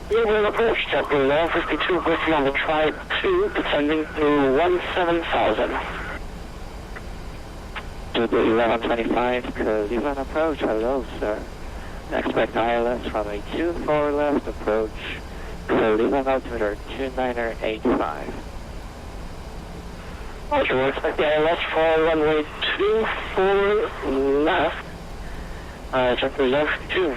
Cleveland approach, JetBlue 52 Whiskey on the Tribe 2, descending through 17,000. JetBlue 1125, Cleveland approach, hello sir. Expect ILS from a 24 left approach, Cleveland altimeter 2985. Roger, we'll expect the ILS for runway 24 left. JetBlue 52.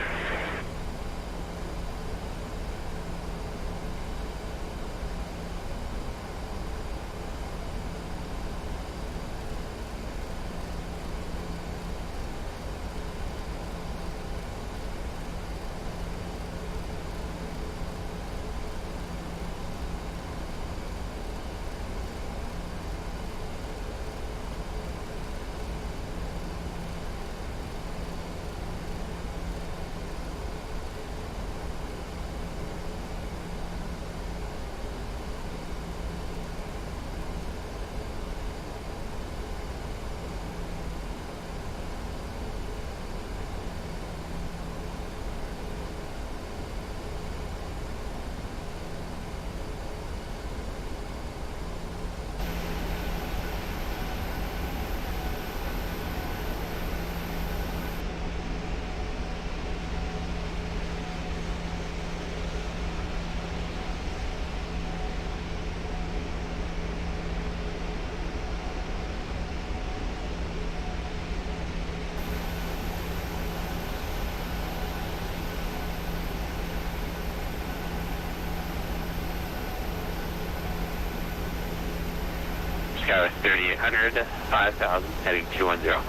Skywest 3800, 5000, heading 210.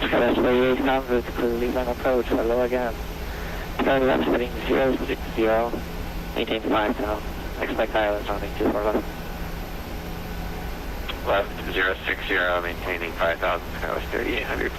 Skywest 3800, Cleveland approach, hello again. Turn left heading 060, maintain 5000. Expect islands running 24 left. Left 060, maintaining 5000, Skywest 3800.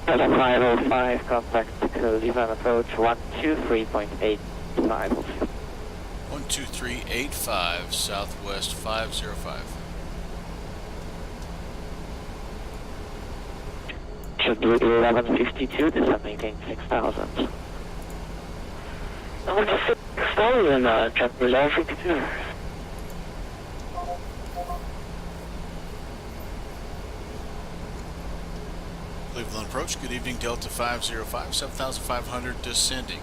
Delta 505, contact Cleveland approach 123.85. 12385, Southwest 505. Should do 1152, descend maintain 6000. I want to 6,000, check 1152. Cleveland approach, good evening, Delta 505, 7500 descending.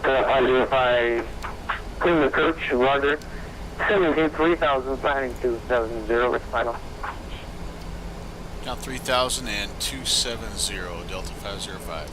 Delta 505, Cleveland approach, Roger. 17,3000, planning 270, it's final. Count 3000 and 270, Delta 505.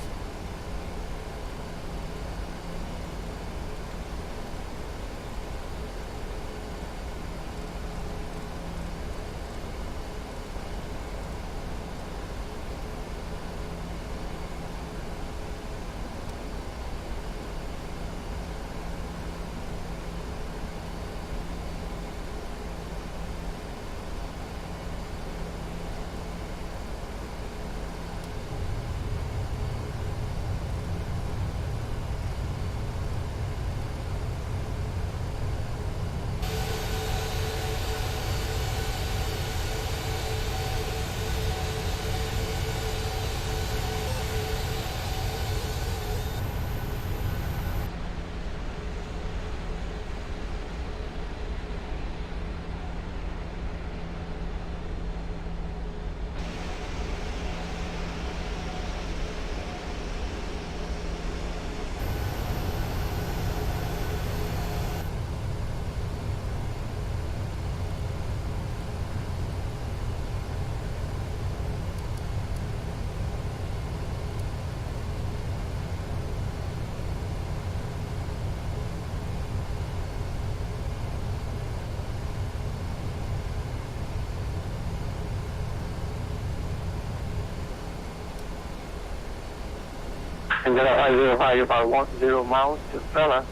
And then I 05, about 10 miles to Stella.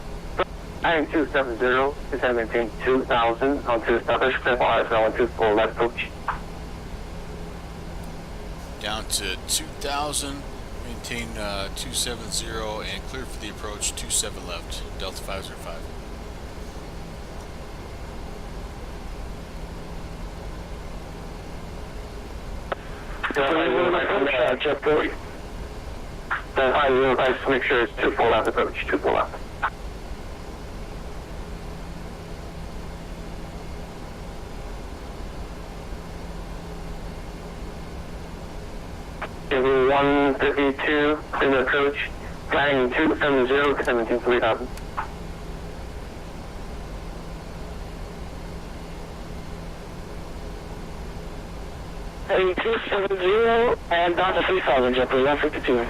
I am 270, descend maintain 2000 on to establish clear for ISL and 24 left approach. Down to 2000, maintain 270 and clear for the approach 27 left, Delta 505. Jet 40. Then 505 to make sure it's 24 left approach, 24 left. Level 152, clear approach, planning 270 to 17,3000. Heading 270 and down to 3,000, JetBlue 152.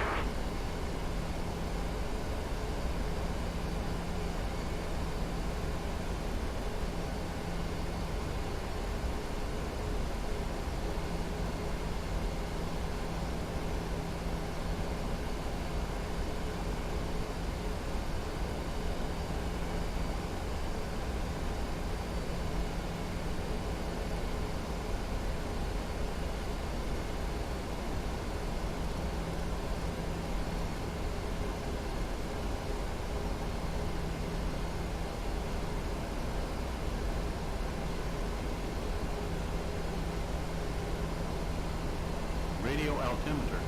Radio altimeter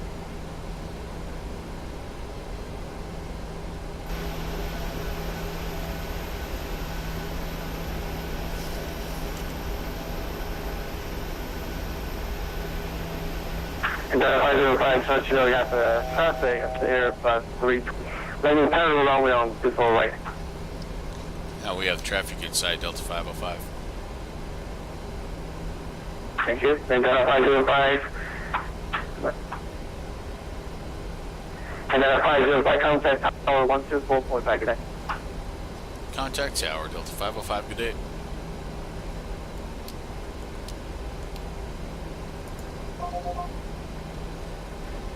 505, so you know, we got the traffic at the air plus 3. Landing parallel runway on 24 right. Now we have traffic inside Delta 505. Thank you. And 505. And 505 contact tower 124.5, good day. Contact tower, Delta 505, good day.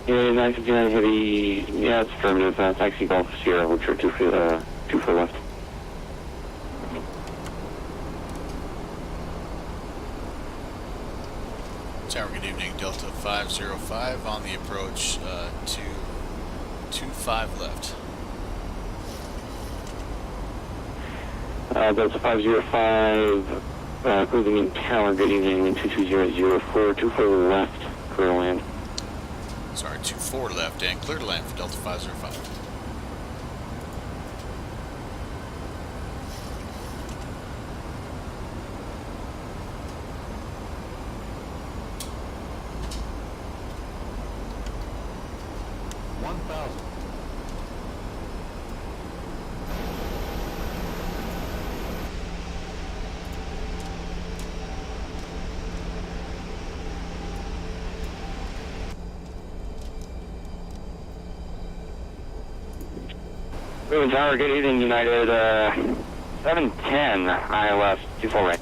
Yeah, 959 heavy, yeah, it's affirmative, taxi Golf Sierra, we'll turn 2 for left. Tower, good evening, Delta 505 on the approach to 25 left. Delta 505, cruising in tower, good evening, wind 22004, 24 left, clear to land. Sorry, 24 left and clear to land for Delta 505. Moving tower, good evening, United, 710, ILS, 24 right.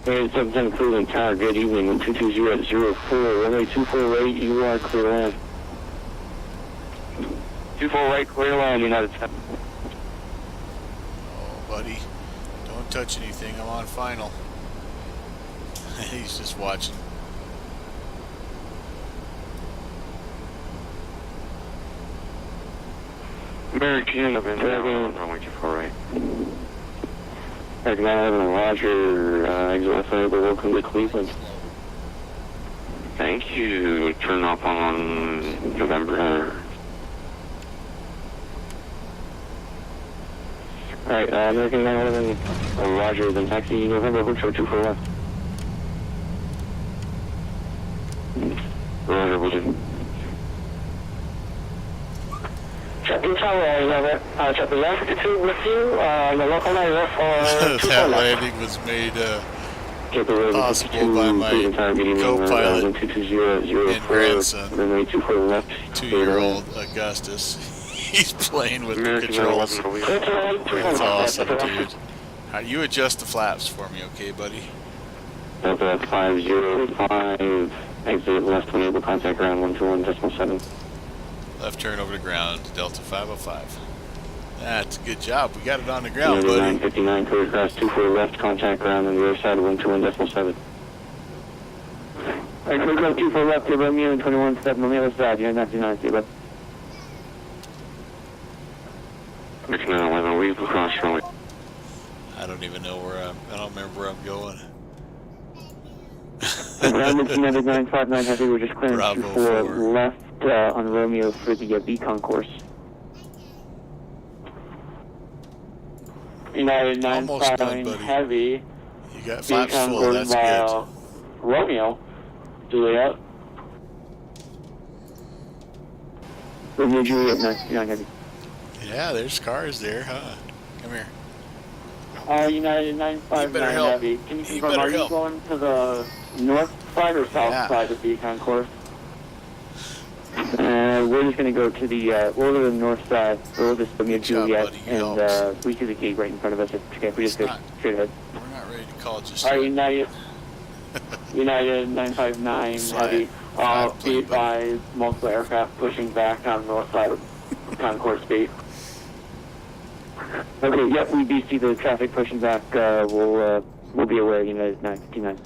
United 710, cruising tower, good evening, 22004, runway 24 right, you are clear land. 24 right, clear land, United 7. Oh, buddy, don't touch anything, I'm on final. He's just watching. American, runway 24 right. American 911, Roger, exit FNO, welcome to Cleveland. Thank you, turn off on November. Alright, American 911, Roger, then taxi November, Hotel 24 left. Roger, will do. Chapter Tower, Robert. Chapter left 52 with you, the local area for That landing was made possible by my co-pilot and grandson, 2-year-old Augustus. He's playing with the controls. It's awesome, dude. You adjust the flaps for me, okay, buddy? Delta 505, exit left when able, contact ground 121.7. Left turn over to ground, Delta 505. That's a good job. We got it on the ground, buddy. 959, clear across 24 left, contact ground on the other side, 121.7. Alright, clear across 24 left, clear Romeo and 21.7 on the other side, you're 929, see, bud. 911, we've across runway. I don't even know where I don't remember where I'm going. Ground 959 heavy, we're just clearing Bravo 24 4. left on Romeo for the beacon course. United Almost done, 959 buddy. heavy. You got flaps Beacon full, course that's by, good. Romeo, Juliet. Romeo, Juliet 959 heavy. Yeah, there's cars there, huh? Come here. United You 959 better help. heavy. Can you You confirm, better are you help. going to the north side or south Yeah. side of the beacon course? We're just going to go to the, we'll go to the north side. We'll just Romeo, Good job, Juliet, buddy. and Helps. we see the gate right in front of us. It's okay, we just It's go not- straight ahead. We're not ready to call just Alright, yet. United 959 Fly heavy. it. Fly it, Be please, buddy. advised, multiple aircraft pushing back on the north side of concourse B. Okay, yep, we do see the traffic pushing back. We'll be aware, United 959.